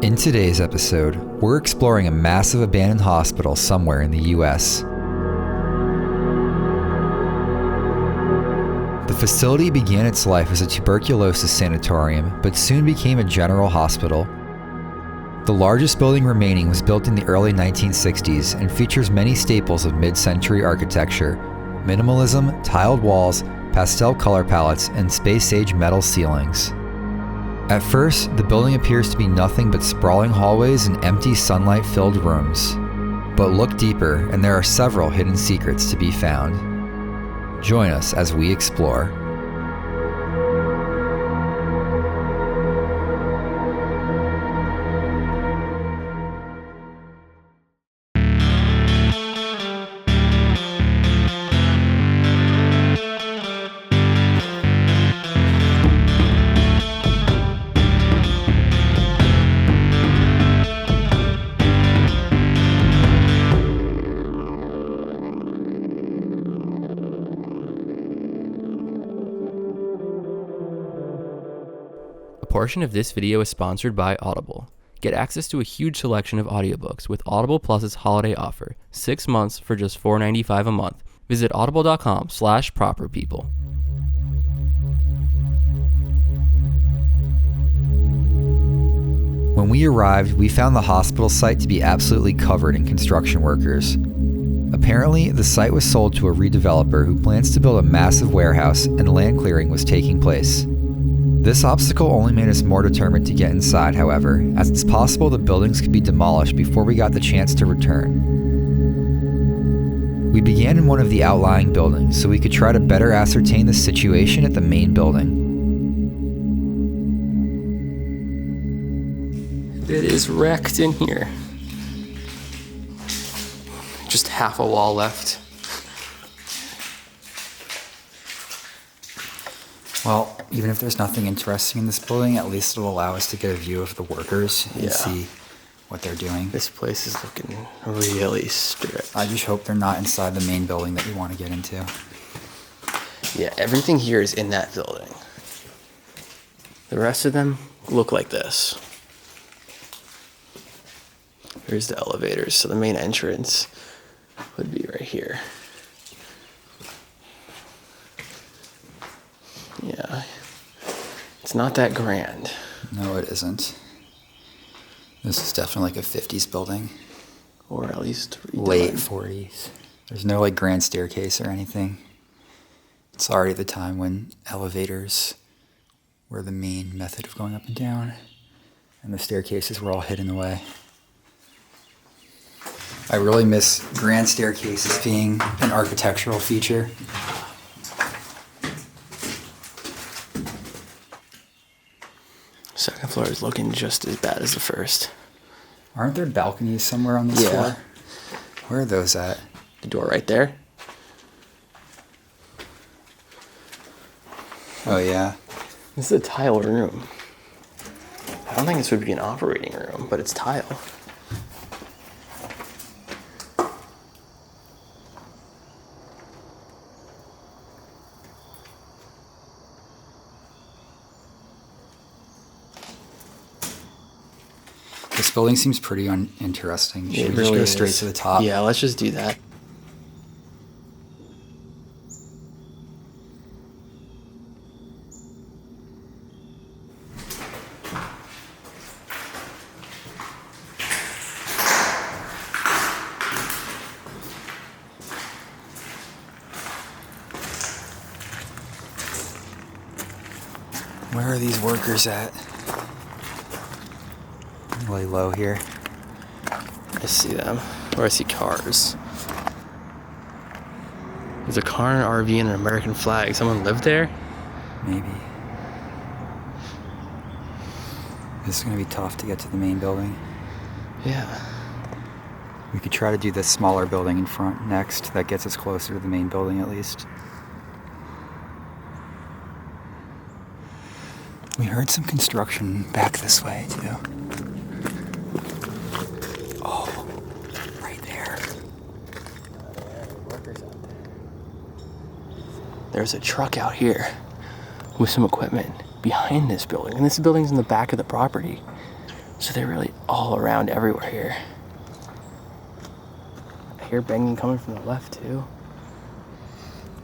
In today's episode, we're exploring a massive abandoned hospital somewhere in the US. The facility began its life as a tuberculosis sanatorium, but soon became a general hospital. The largest building remaining was built in the early 1960s and features many staples of mid-century architecture: minimalism, tiled walls, pastel color palettes, and space-age metal ceilings. At first, the building appears to be nothing but sprawling hallways and empty sunlight-filled rooms. But look deeper, and there are several hidden secrets to be found. Join us as we explore. A portion of this video is sponsored by Audible. Get access to a huge selection of audiobooks with Audible Plus's holiday offer, 6 months for just $4.95 a month. Visit audible.com/properpeople. When we arrived, we found the hospital site to be absolutely covered in construction workers. Apparently, the site was sold to a redeveloper who plans to build a massive warehouse, and land clearing was taking place. This obstacle only made us more determined to get inside, however, as it's possible the buildings could be demolished before we got the chance to return. We began in one of the outlying buildings so we could try to better ascertain the situation at the main building. It is wrecked in here. Just half a wall left. Well, even if there's nothing interesting in this building, at least it'll allow us to get a view of the workers and see what they're doing. This place is looking really strict. I just hope they're not inside the main building that we want to get into. Yeah, everything here is in that building. The rest of them look like this. Here's the elevators, so the main entrance would be right here. Yeah, it's not that grand. No, it isn't. This is definitely like a 50s building. Or at least late 40s. There's no like grand staircase or anything. It's already the time when elevators were the main method of going up and down, and the staircases were all hidden away. I really miss grand staircases being an architectural feature. Second floor is looking just as bad as the first. Aren't there balconies somewhere on this floor? Where are those at? The door right there. Oh yeah. This is a tile room. I don't think this would be an operating room, but it's tile. This building seems pretty uninteresting. Should we really just go straight to the top? Yeah, let's just do that. Where are these workers at? Lay low here. I see them. Or I see cars. There's a car, an RV, and an American flag. Someone lived there? Maybe. This is going to be tough to get to the main building. Yeah. We could try to do this smaller building in front next. That gets us closer to the main building at least. We heard some construction back this way too. Oh, right there. There's a truck out here with some equipment behind this building. And this building's in the back of the property. So they're really all around everywhere here. I hear banging coming from the left too.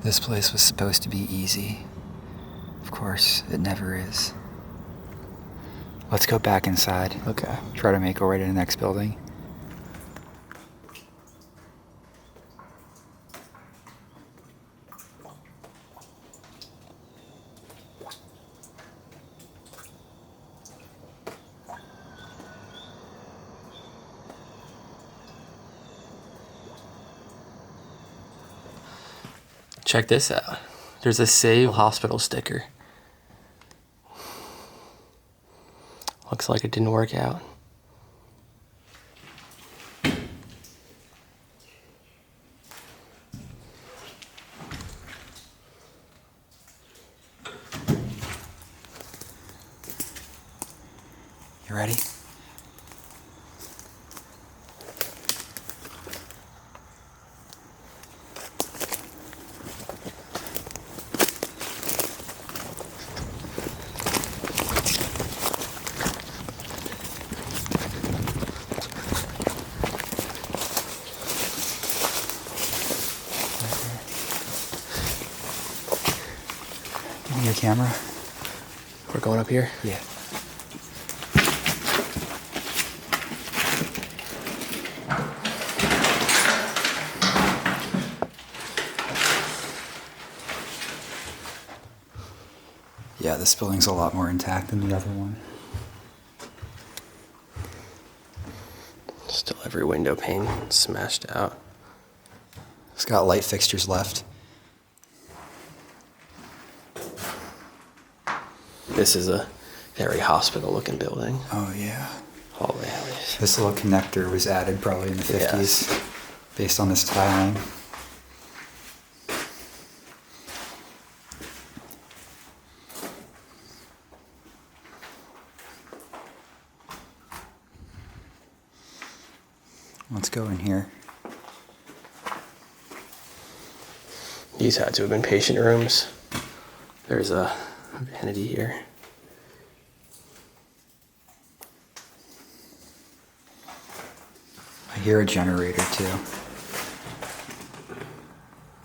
This place was supposed to be easy. Of course, it never is. Let's go back inside. Okay. Try to make our way to the next building. Check this out. There's a Save Hospital sticker. Looks like it didn't work out. You ready? Give me your camera. We're going up here? Yeah. Yeah, this building's a lot more intact than the other one. Still every window pane smashed out. It's got light fixtures left. This is a very hospital-looking building. Oh, yeah. Hallway alleys. This little connector was added probably in the 50s Yes. based on this tiling. Let's go in here. These had to have been patient rooms. There's a vanity here. I hear a generator too.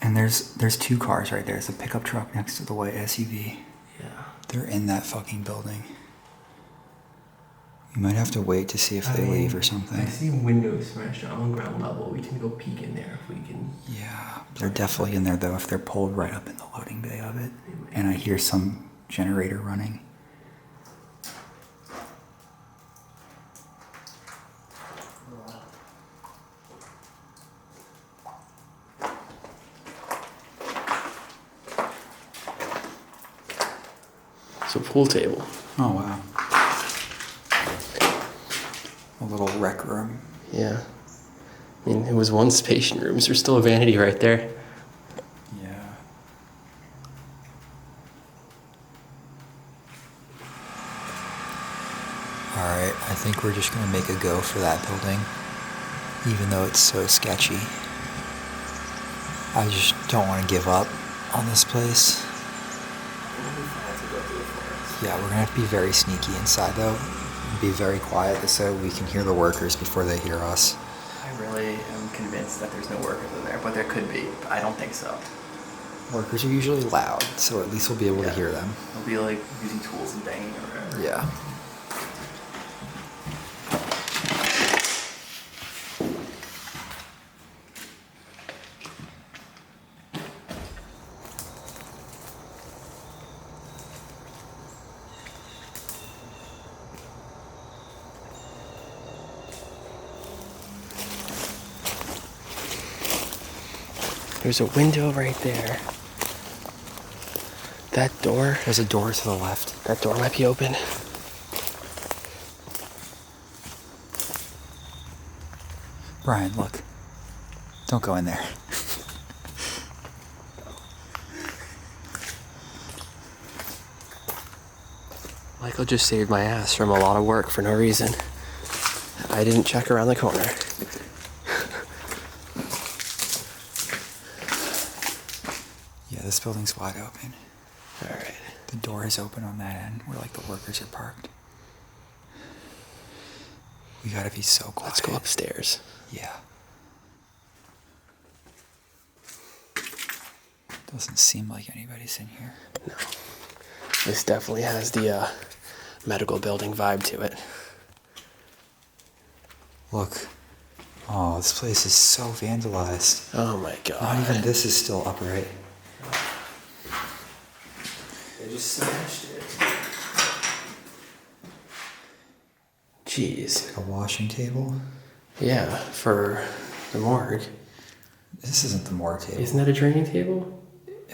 And there's two cars right there. There's a pickup truck next to the white SUV. Yeah. They're in that fucking building. You might have to wait to see if they leave or something. I see windows smashed out on ground level. We can go peek in there if we can. Yeah, they're definitely in there though if they're pulled right up in the loading bay of it. And I hear some generator running. It's a pool table. Oh wow. A little rec room. Yeah. I mean, it was once patient rooms. There's still a vanity right there. Yeah. Alright, I think we're just gonna make a go for that building. Even though it's so sketchy. I just don't want to give up on this place. Yeah, we're gonna have to be very sneaky inside though. Be very quiet so we can hear the workers before they hear us. I really am convinced that there's no workers in there, but there could be. But I don't think so. Workers are usually loud, so at least we'll be able to hear them. They'll be like using tools and banging or whatever. Yeah. There's a window right there. That door. There's a door to the left. That door might be open. Brian, look. Don't go in there. Michael just saved my ass from a lot of work for no reason. I didn't check around the corner. Yeah, this building's wide open. Alright. The door is open on that end where like the workers are parked. We gotta be so quiet. Let's go upstairs. Yeah. Doesn't seem like anybody's in here. No. This definitely has the medical building vibe to it. Look. Oh, this place is so vandalized. Oh my god. Not even this is still upright. They just smashed it. Jeez. A washing table? Yeah, for the morgue. This isn't the morgue table. Isn't that a draining table?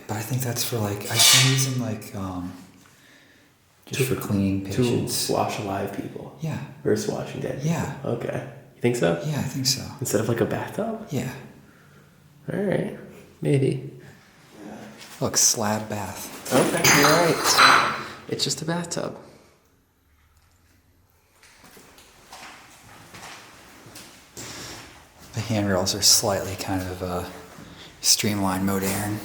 But I think that's for like, I think using like, just for cleaning patients. To wash alive people. Yeah. Versus washing dead. Yeah. Okay. You think so? Yeah, I think so. Instead of like a bathtub? Yeah. Alright. Maybe. Look, slab bath. Okay, you're right. It's just a bathtub. The handrails are slightly kind of streamlined modern.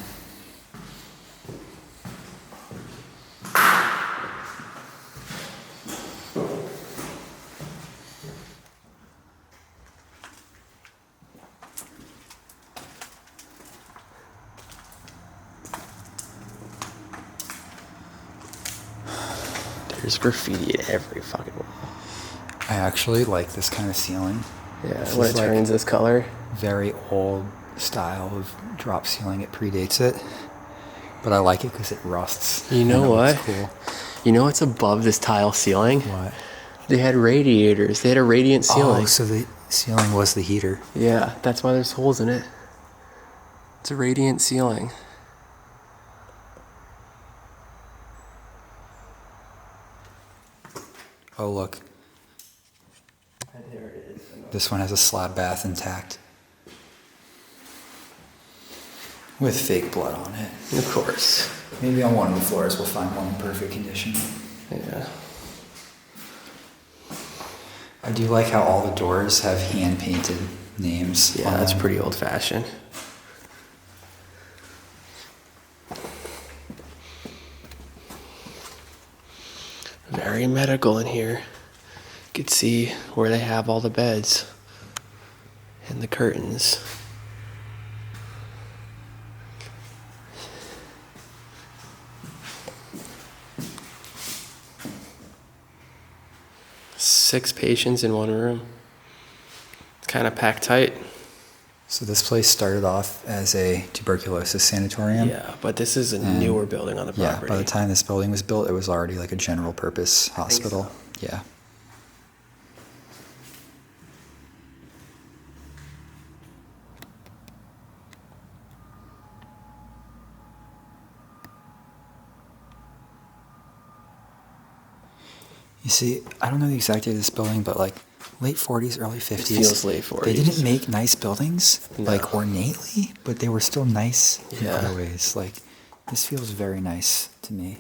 There's graffiti at every fucking wall. I actually like this kind of ceiling. Yeah, This when is it turns this color. Very old style of drop ceiling. It predates it. But I like it because it rusts. You know what? It's cool. You know what's above this tile ceiling? What? They had radiators. They had a radiant ceiling. Oh, so the ceiling was the heater. Yeah, that's why there's holes in it. It's a radiant ceiling. Oh, look. There it is. This one has a slab bath intact. With fake blood on it. Of course. Maybe on one of the floors we'll find one in perfect condition. Yeah. I do like how all the doors have hand-painted names. Yeah, that's pretty old-fashioned. Very medical in here. You could see where they have all the beds and the curtains. Six patients in one room. It's kind of packed tight. So this place started off as a tuberculosis sanatorium. Yeah, but this is a newer building on the property. Yeah, by the time this building was built, it was already like a general purpose hospital. so. Yeah. You see, I don't know the exact date of this building, but like late 40s, early 50s. It feels late 40s. They didn't make nice buildings, No. like ornately, but they were still nice in Yeah. other ways. Like, this feels very nice to me.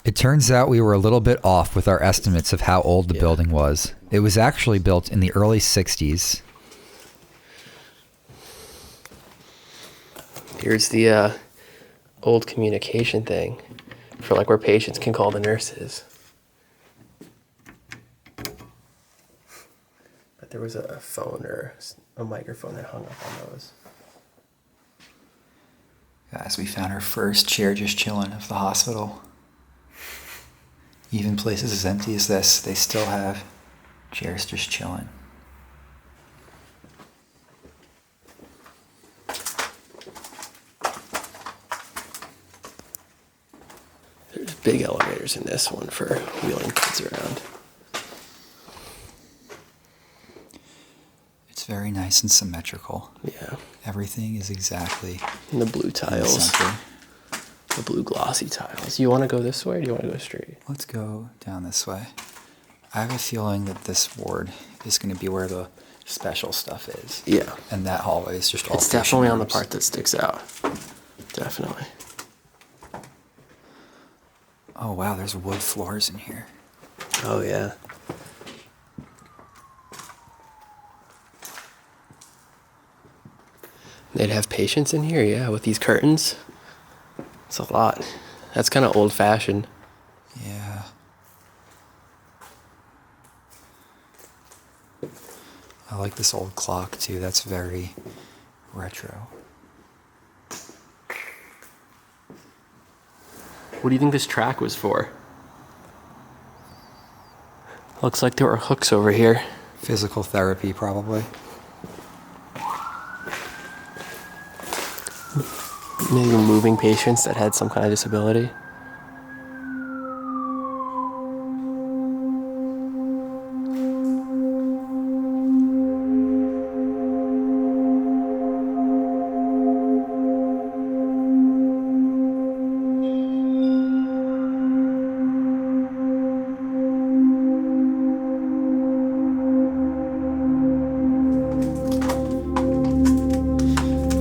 It turns out we were a little bit off with our estimates of how old the building was. It was actually built in the early 60s. Here's the old communication thing for like where patients can call the nurses. But there was a phone or a microphone that hung up on those. Guys, we found our first chair just chilling of the hospital. Even places as empty as this, they still have chairs just chilling. There's big elevators in this one for wheeling kids around. It's very nice and symmetrical. Yeah. Everything is exactly And the blue in the tiles. center. The blue glossy tiles. You want to go this way or do you want to go straight? Let's go down this way. I have a feeling that this ward is going to be where the special stuff is. Yeah. And that hallway is just all It's patient definitely on the rooms. part that sticks out. Definitely. Oh wow, there's wood floors in here. Oh, yeah. They'd have patients in here, yeah, with these curtains. It's a lot. That's kind of old-fashioned. Yeah. I like this old clock too. That's very retro. What do you think this track was for? Looks like there were hooks over here. Physical therapy, probably. Maybe moving patients that had some kind of disability.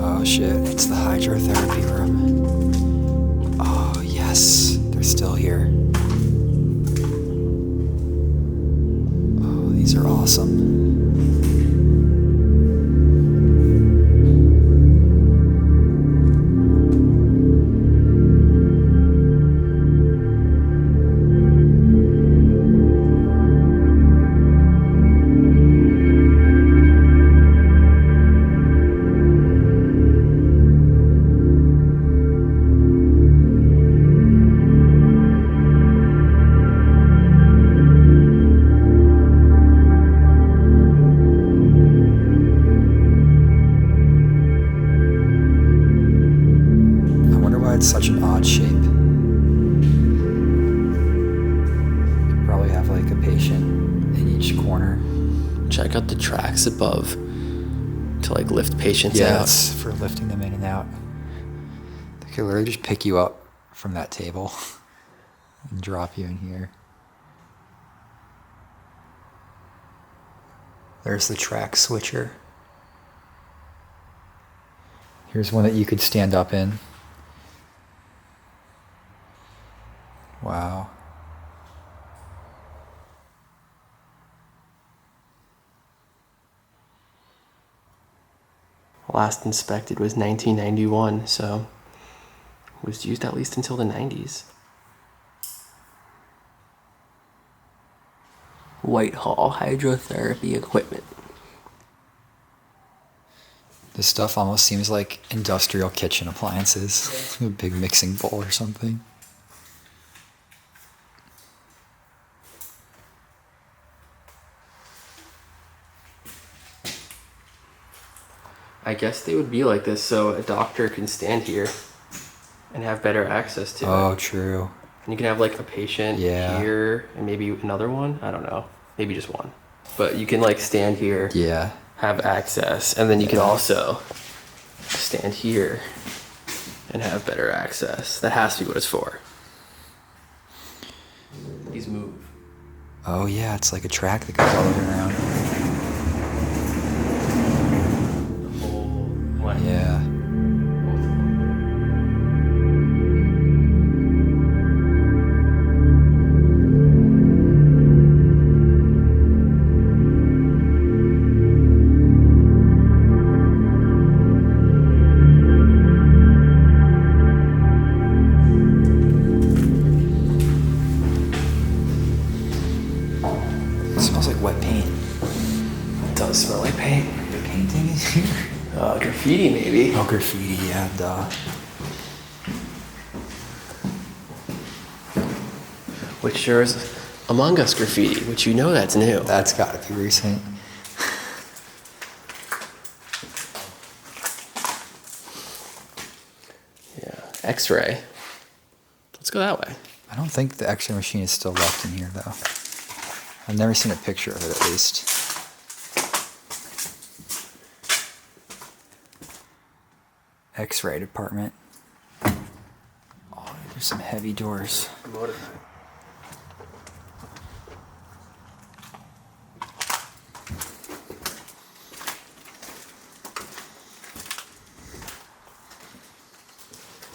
Oh shit, it's the hydrotherapy room. Oh yes, they're still here. Oh, these are awesome. It's such an odd shape. Could probably have like a patient in each corner. Check out the tracks above to like lift patients Yeah, out. it's for lifting them in and out. They could literally just pick you up from that table and drop you in here. There's the track switcher. Here's one that you could stand up in. Wow. Last inspected was 1991, so it was used at least until the 90s. Whitehall hydrotherapy equipment. This stuff almost seems like industrial kitchen appliances. A big mixing bowl or something. I guess they would be like this so a doctor can stand here and have better access to it. Oh, true. And you can have like a patient here and maybe another one. I don't know. Maybe just one. But you can like stand here, Yeah. have access, and then you can also stand here and have better access. That has to be what it's for. These move. Oh, yeah, it's like a track that goes all the way around. The whole length. Yeah. It smells like wet paint. It does smell like paint. The painting is here. Graffiti maybe. Oh, graffiti, yeah, duh. Which sure is Among Us graffiti, which you know that's new. That's gotta be recent. Yeah. X-ray. Let's go that way. I don't think the X-ray machine is still left in here, though. I've never seen a picture of it, at least. X-ray department. Oh, there's some heavy doors.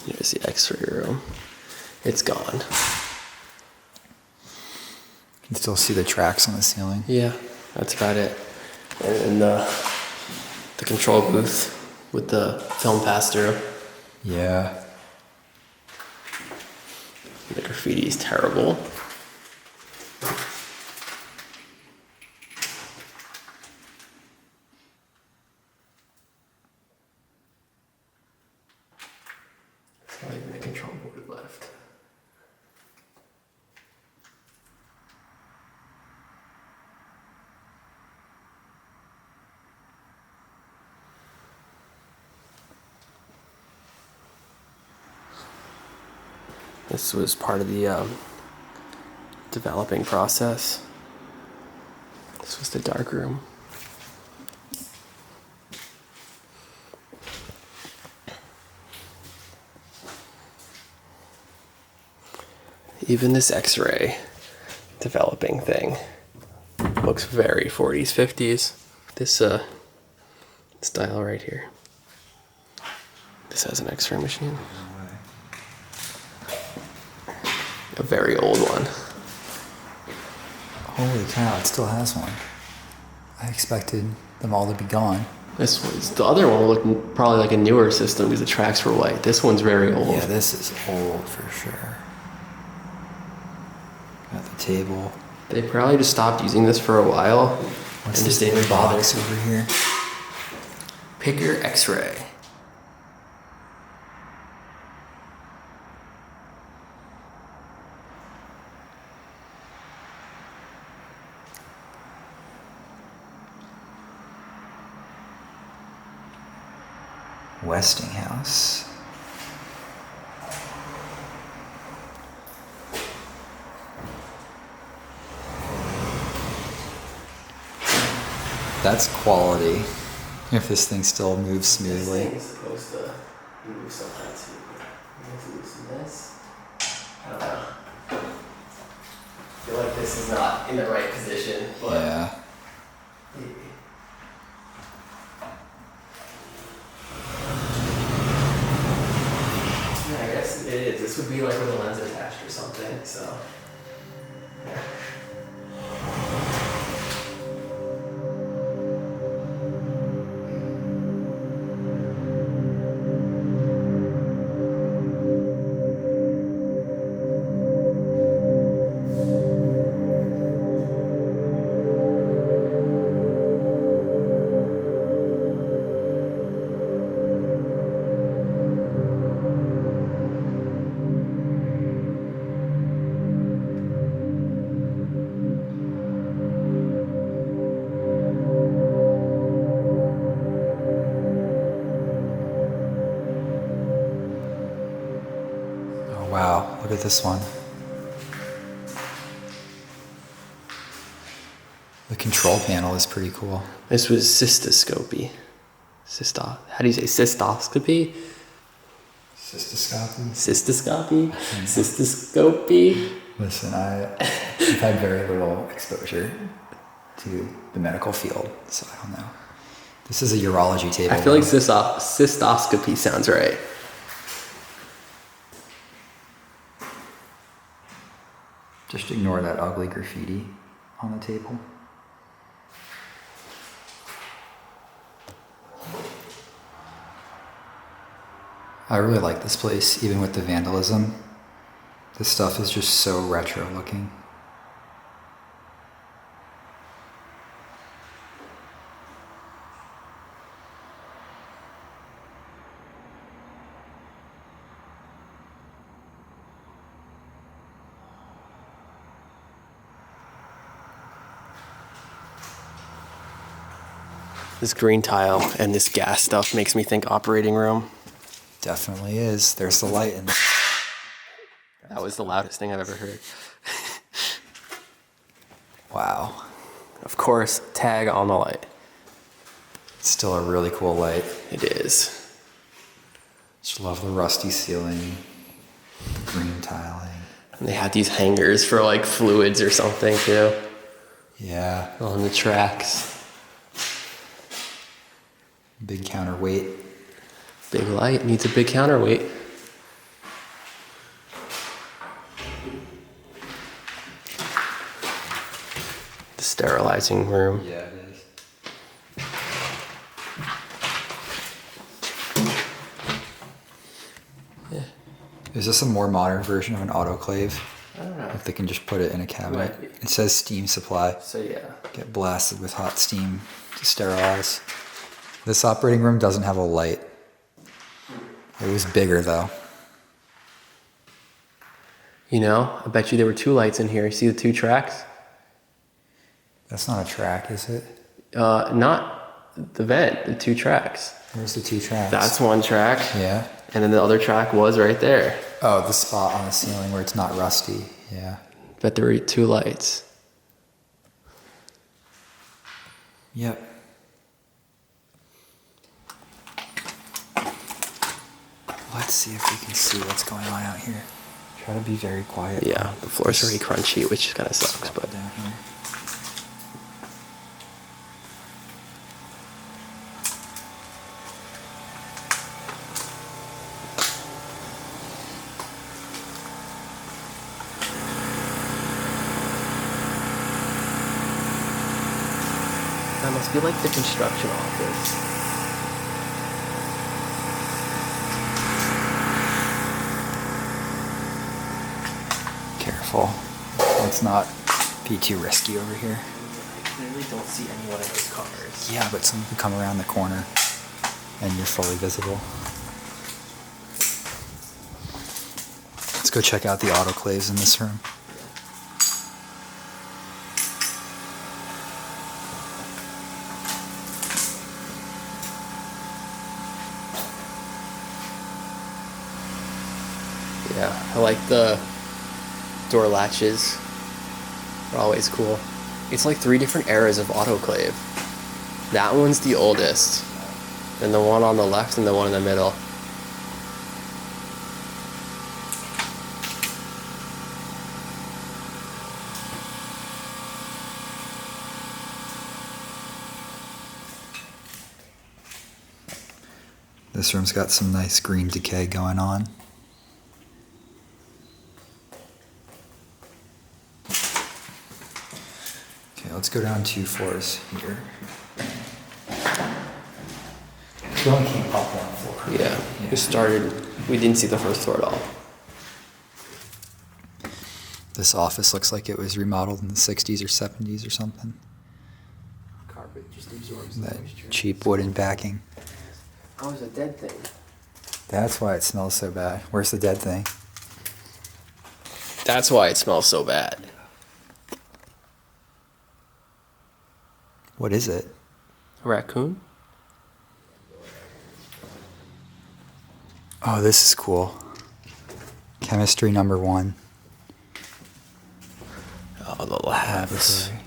Here's the X-ray room. It's gone. You can still see the tracks on the ceiling. Yeah, that's about it. And the control booth with the film pass-through. Yeah. The graffiti is terrible. wood left. This was part of the developing process. This was the dark room. Even this X-ray developing thing looks very 40s, 50s. This style right here. This has an X-ray machine. A very old one. Holy cow, it still has one. I expected them all to be gone. This one's, the other one looked probably like a newer system because the tracks were white. This one's very old. Yeah, this is old for sure. Got the table. They probably just stopped using this for a while. What's and this just didn't bother. box over here? Pick your X-ray. Westinghouse. That's quality. If this thing still moves smoothly. This thing's supposed to move sometimes too. You have to loosen this. I don't know. I feel like this is not in the right position, but Yeah. maybe. Yeah, I guess it is. This would be like with a lens attached or something, so. Yeah. Wow, look at this one. The control panel is pretty cool. This was cystoscopy. How do you say cystoscopy? Cystoscopy? Cystoscopy? Cystoscopy? Listen, I've had very little exposure to the medical field, so I don't know. This is a urology table. I feel like cystoscopy sounds right. Just ignore that ugly graffiti on the table. I really like this place, even with the vandalism. This stuff is just so retro looking. This green tile and this gas stuff makes me think operating room. Definitely is. There's the light in there. That was the loudest thing I've ever heard. Wow. Of course, tag on the light. It's still a really cool light. It is. Just love the rusty ceiling, the green tiling. And they had these hangers for like fluids or something too. Yeah. On the tracks. Big counterweight. Big light needs a big counterweight. The sterilizing room. Yeah, it is. Yeah. Is this a more modern version of an autoclave? I don't know. If they can just put it in a cabinet. Might be. It says steam supply. So yeah. Get blasted with hot steam to sterilize. This operating room doesn't have a light. It was bigger though. You know, I bet you there were 2 lights in here. You see the 2 tracks? That's not a track, is it? Not the vent, the 2 tracks. Where's the 2 tracks? That's 1 track. Yeah. And then the other track was right there. Oh, the spot on the ceiling where it's not rusty. Yeah. Bet there were 2 lights. Yep. Let's see if we can see what's going on out here. Try to be very quiet. Yeah, the floor's very crunchy, which kind of sucks, but... Down here. That must be like the construction office. Careful. Let's not be too risky over here. I clearly don't see anyone in those cars. Yeah, but someone can come around the corner and you're fully visible. Let's go check out the autoclaves in this room. Yeah, I like the door latches. They're always cool. It's like 3 different eras of autoclave. That one's the oldest. Then the one on the left and the one in the middle. This room's got some nice green decay going on. Okay, let's go down 2 floors here. We only came up 1 floor. Yeah, we didn't see the first floor at all. This office looks like it was remodeled in the 60s or 70s or something. Carpet just absorbs the That moisture. cheap wooden backing. Oh, it's a dead thing. That's why it smells so bad. Where's the dead thing? That's why it smells so bad. What is it? A raccoon? Oh, this is cool. Chemistry number 1. Oh, the labs. Laboratory.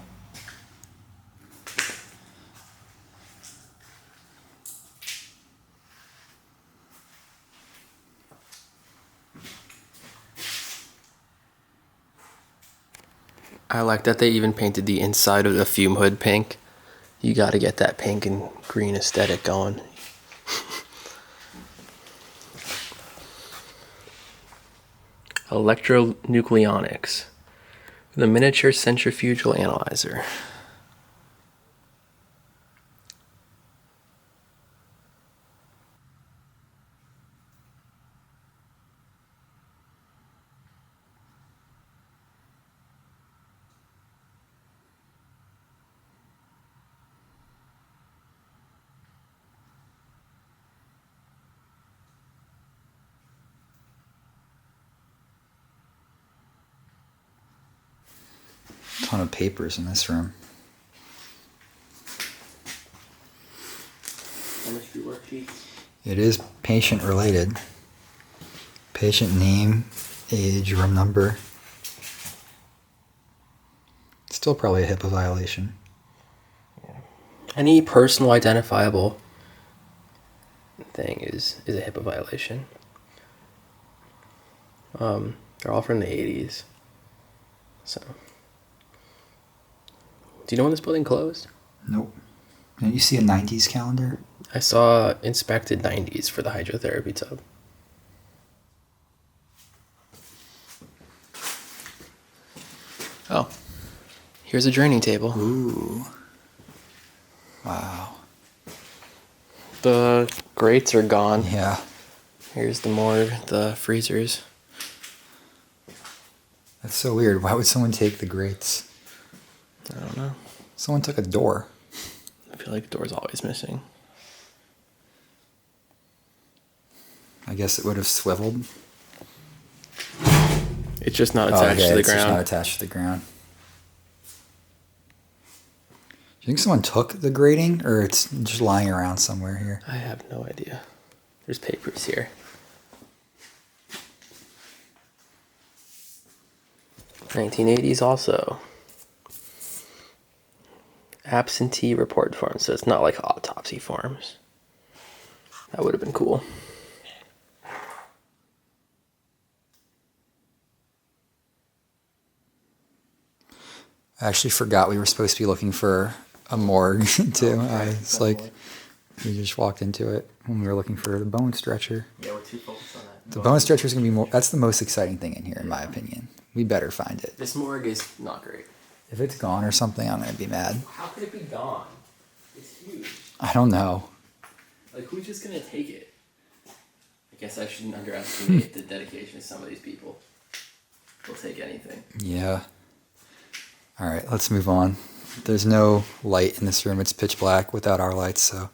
I like that they even painted the inside of the fume hood pink. You gotta get that pink and green aesthetic going. Electronucleonics. The miniature centrifugal analyzer. Ton of papers in this room. Chemistry worksheets. It is patient related. Patient name, age, room number. Still probably a HIPAA violation. Any personal identifiable thing is a HIPAA violation. They're all from the 80s. So, do you know when this building closed? Nope. Didn't you see a 90s calendar? I saw inspected 90s for the hydrotherapy tub. Oh, here's a draining table. Ooh. Wow. The grates are gone. Yeah. Here's the morgue, the freezers. That's so weird. Why would someone take the grates? I don't know. Someone took a door. I feel like the door's always missing. I guess it would have swiveled. It's just not attached to the it's just ground. not attached to the ground. Do you think someone took the grating, or it's just lying around somewhere here? I have no idea. There's papers here. '80s also. Absentee report form, so it's not like autopsy forms. That would have been cool. I actually forgot we were supposed to be looking for a morgue too. It's like we just walked into it when we were looking for the bone stretcher. Yeah, we're too focused on that. The bone stretcher is gonna be more. That's the most exciting thing in here, in my opinion. We better find it. This morgue is not great. If it's gone or something, I'm gonna be mad. How could it be gone? It's huge. I don't know. Like, who's just gonna take it? I guess I shouldn't underestimate the dedication of some of these people. They'll take anything. Yeah. All right, let's move on. There's no light in this room. It's pitch black without our lights, so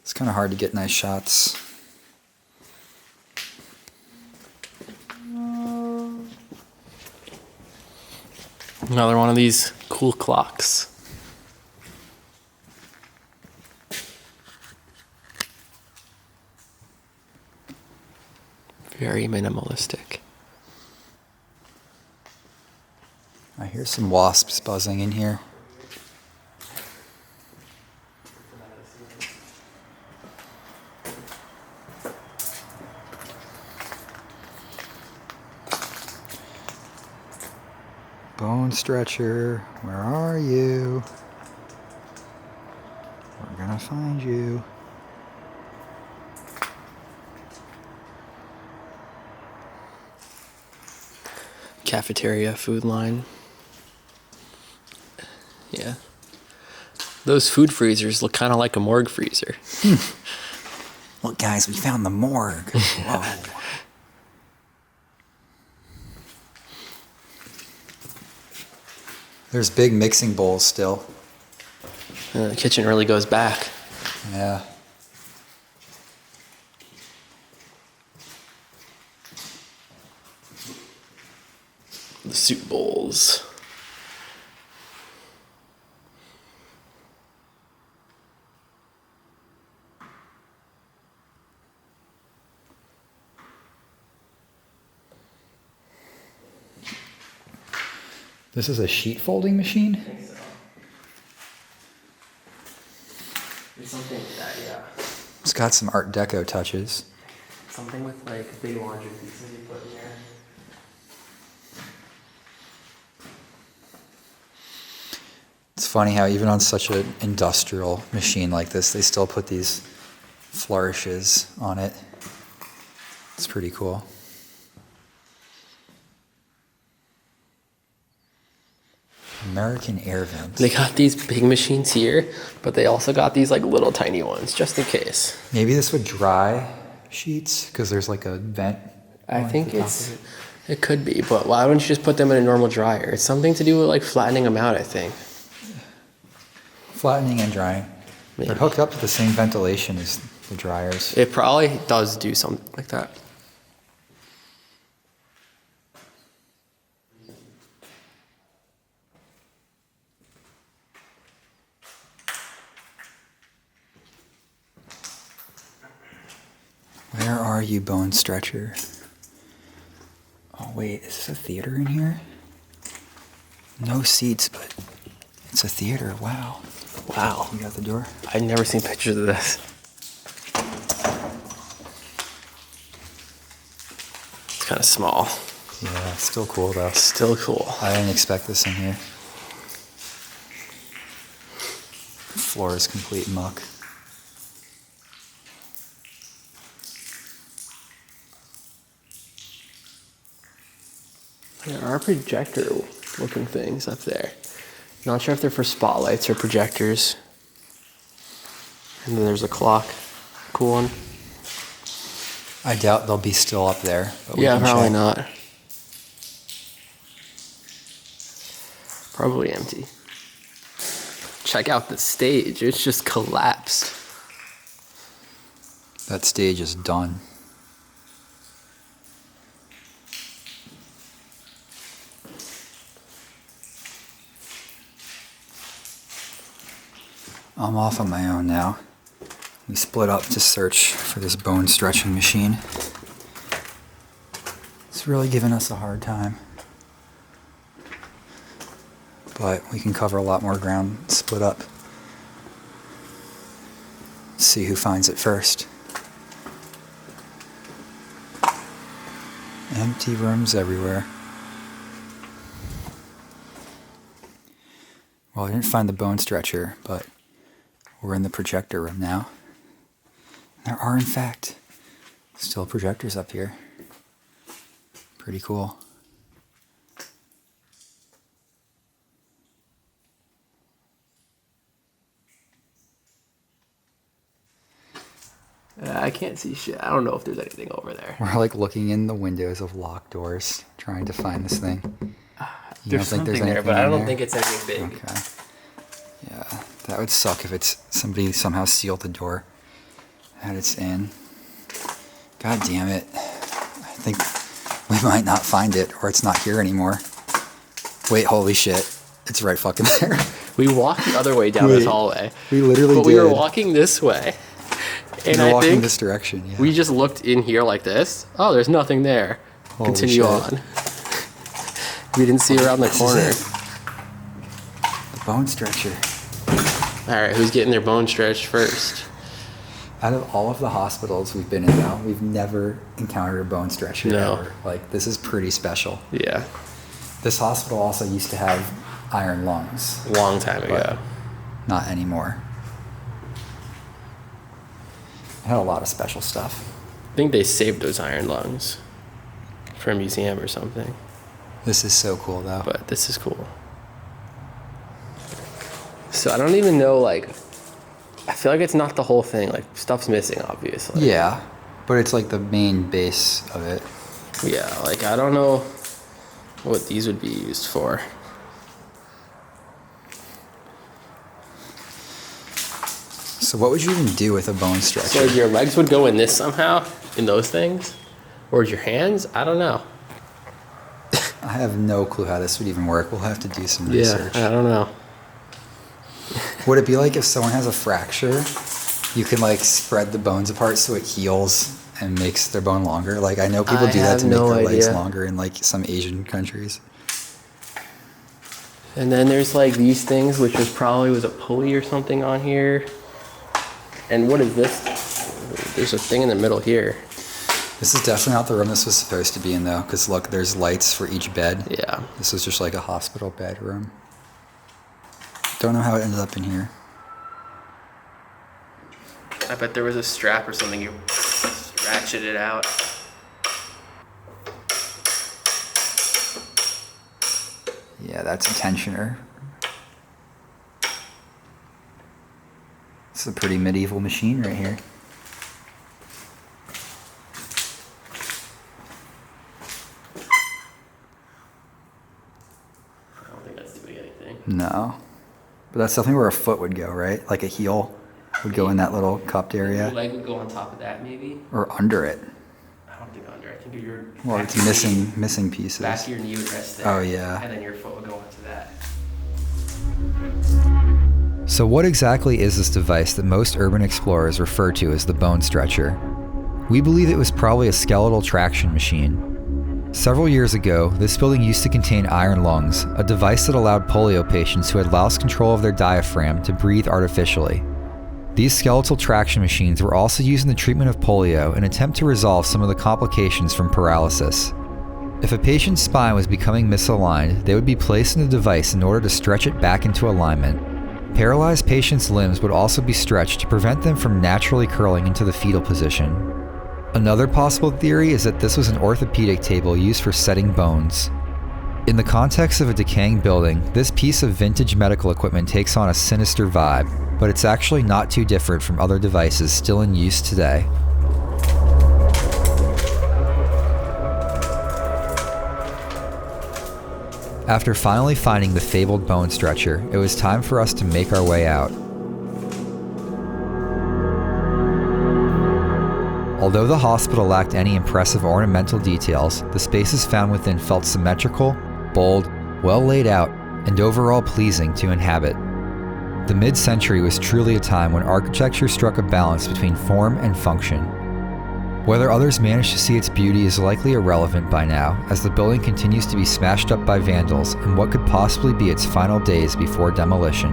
it's kind of hard to get nice shots. Another one of these cool clocks. Very minimalistic. I hear some wasps buzzing in here. Bone stretcher, where are you? We're gonna find you. Cafeteria food line. Yeah. Those food freezers look kind of like a morgue freezer. Look, guys, we found the morgue. Whoa. There's big mixing bowls still. The kitchen really goes back. Yeah. The soup bowls. This is a sheet folding machine? I think so. There's something with that, yeah. It's got some Art Deco touches. Something with like big laundry pieces you put in there. It's funny how even on such an industrial machine like this, they still put these flourishes on it. It's pretty cool. American air vents. They got these big machines here, but they also got these like little tiny ones, just in case. Maybe this would dry sheets because there's like a vent. I on think the top it's, of it. it could be, but why wouldn't you just put them in a normal dryer? It's something to do with like flattening them out, I think. Flattening and drying. Maybe. They're hooked up to the same ventilation as the dryers. It probably does do something like that. Where are you, bone stretcher? Oh wait, is this a theater in here? No seats, but it's a theater. Wow. Wow. You got the door? I've never seen pictures of this. It's kind of small. Yeah, still cool though. Still cool. I didn't expect this in here. Floor is complete muck. There are projector looking things up there. Not sure if they're for spotlights or projectors. And then there's a clock. Cool one. I doubt they'll be still up there. But we Yeah, can probably check. not. Probably empty. Check out the stage. It's just collapsed. That stage is done. I'm off on my own now. We split up to search for this bone stretching machine. It's really giving us a hard time. But we can cover a lot more ground split up. Let's see who finds it first. Empty rooms everywhere. Well, I didn't find the bone stretcher, but we're in the projector room now. There are, in fact, still projectors up here. Pretty cool. I can't see shit. I don't know if there's anything over there. We're like looking in the windows of locked doors, trying to find this thing. You There's don't think there's something there, anything but I in don't there? think it's anything big. Okay. Yeah, that would suck if it's somebody somehow sealed the door that it's in. God damn it. I think we might not find it, or it's not here anymore. Wait, holy shit. It's right fucking there. We walked the other way down this hallway. We literally But did. we were walking this way. And We're I walking think this direction, yeah. we just looked in here like this. Oh, there's nothing there. Holy Continue shit. on. We didn't see around the This is corner. it. The bone stretcher. All right, who's getting their bone stretched first? Out of all of the hospitals we've been in now, we've never encountered a bone stretcher No. ever. Like, this is pretty special. Yeah, This hospital also used to have iron lungs. long time ago. But not anymore. It had a lot of special stuff. I think they saved those iron lungs for a museum or something. This is so cool, though. But this is cool. So I don't even know, like, I feel like it's not the whole thing. Like, stuff's missing, obviously. Yeah, but it's like the main base of it. Yeah, like, I don't know what these would be used for. So what would you even do with a bone stretcher? So your legs would go in this somehow, in those things? Or your hands? I don't know. I have no clue how this would even work. We'll have to do some research. Yeah, I don't know. Would it be like if someone has a fracture, you can like spread the bones apart so it heals and makes their bone longer? Like, I know people I do that have to make no their legs idea. longer in like some Asian countries. And then there's like these things, which was a pulley or something on here. And what is this? There's a thing in the middle here. This is definitely not the room this was supposed to be in, though, because look, there's lights for each bed. Yeah. This was just like a hospital bedroom. Don't know how it ended up in here. I bet there was a strap or something. You ratchet it out. Yeah, that's a tensioner. This is a pretty medieval machine right here. I don't think that's doing anything. No. But that's definitely where a foot would go, right? Like a heel would go in that little cupped Your area. leg would go on top of that, maybe? Or under it. I don't think under. I think your Well, back it's of your missing knee- pieces. Back of your knee would rest there. Oh, yeah. And then your foot would go onto that. So what exactly is this device that most urban explorers refer to as the bone stretcher? We believe it was probably a skeletal traction machine. Several years ago, this building used to contain iron lungs, a device that allowed polio patients who had lost control of their diaphragm to breathe artificially. These skeletal traction machines were also used in the treatment of polio in an attempt to resolve some of the complications from paralysis. If a patient's spine was becoming misaligned, they would be placed in the device in order to stretch it back into alignment. Paralyzed patients' limbs would also be stretched to prevent them from naturally curling into the fetal position. Another possible theory is that this was an orthopedic table used for setting bones. In the context of a decaying building, this piece of vintage medical equipment takes on a sinister vibe, but it's actually not too different from other devices still in use today. After finally finding the fabled bone stretcher, it was time for us to make our way out. Although the hospital lacked any impressive ornamental details, the spaces found within felt symmetrical, bold, well laid out, and overall pleasing to inhabit. The mid-century was truly a time when architecture struck a balance between form and function. Whether others managed to see its beauty is likely irrelevant by now, as the building continues to be smashed up by vandals in what could possibly be its final days before demolition.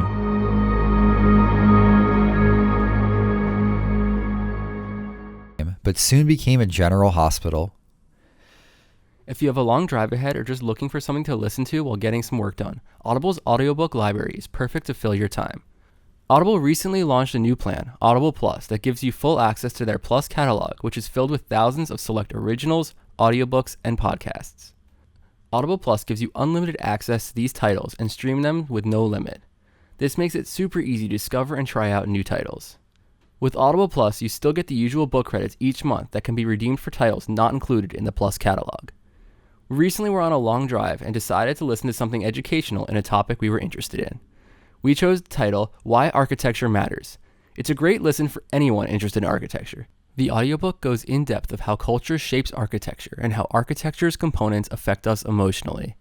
But soon became a general hospital. If you have a long drive ahead or just looking for something to listen to while getting some work done, Audible's audiobook library is perfect to fill your time. Audible recently launched a new plan, Audible Plus, that gives you full access to their Plus catalog, which is filled with thousands of select originals, audiobooks, and podcasts. Audible Plus gives you unlimited access to these titles and stream them with no limit. This makes it super easy to discover and try out new titles. With Audible Plus, you still get the usual book credits each month that can be redeemed for titles not included in the Plus catalog. We recently were on a long drive and decided to listen to something educational in a topic we were interested in. We chose the title, Why Architecture Matters. It's a great listen for anyone interested in architecture. The audiobook goes in depth of how culture shapes architecture and how architecture's components affect us emotionally.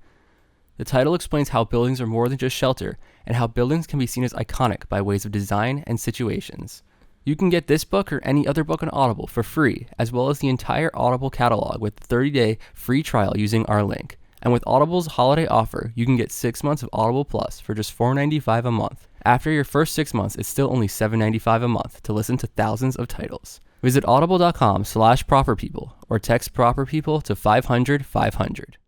The title explains how buildings are more than just shelter and how buildings can be seen as iconic by ways of design and situations. You can get this book or any other book on Audible for free, as well as the entire Audible catalog with a 30-day free trial using our link. And with Audible's holiday offer, you can get 6 months of Audible Plus for just $4.95 a month. After your first 6 months, it's still only $7.95 a month to listen to thousands of titles. Visit audible.com/properpeople or text proper people to 500 500.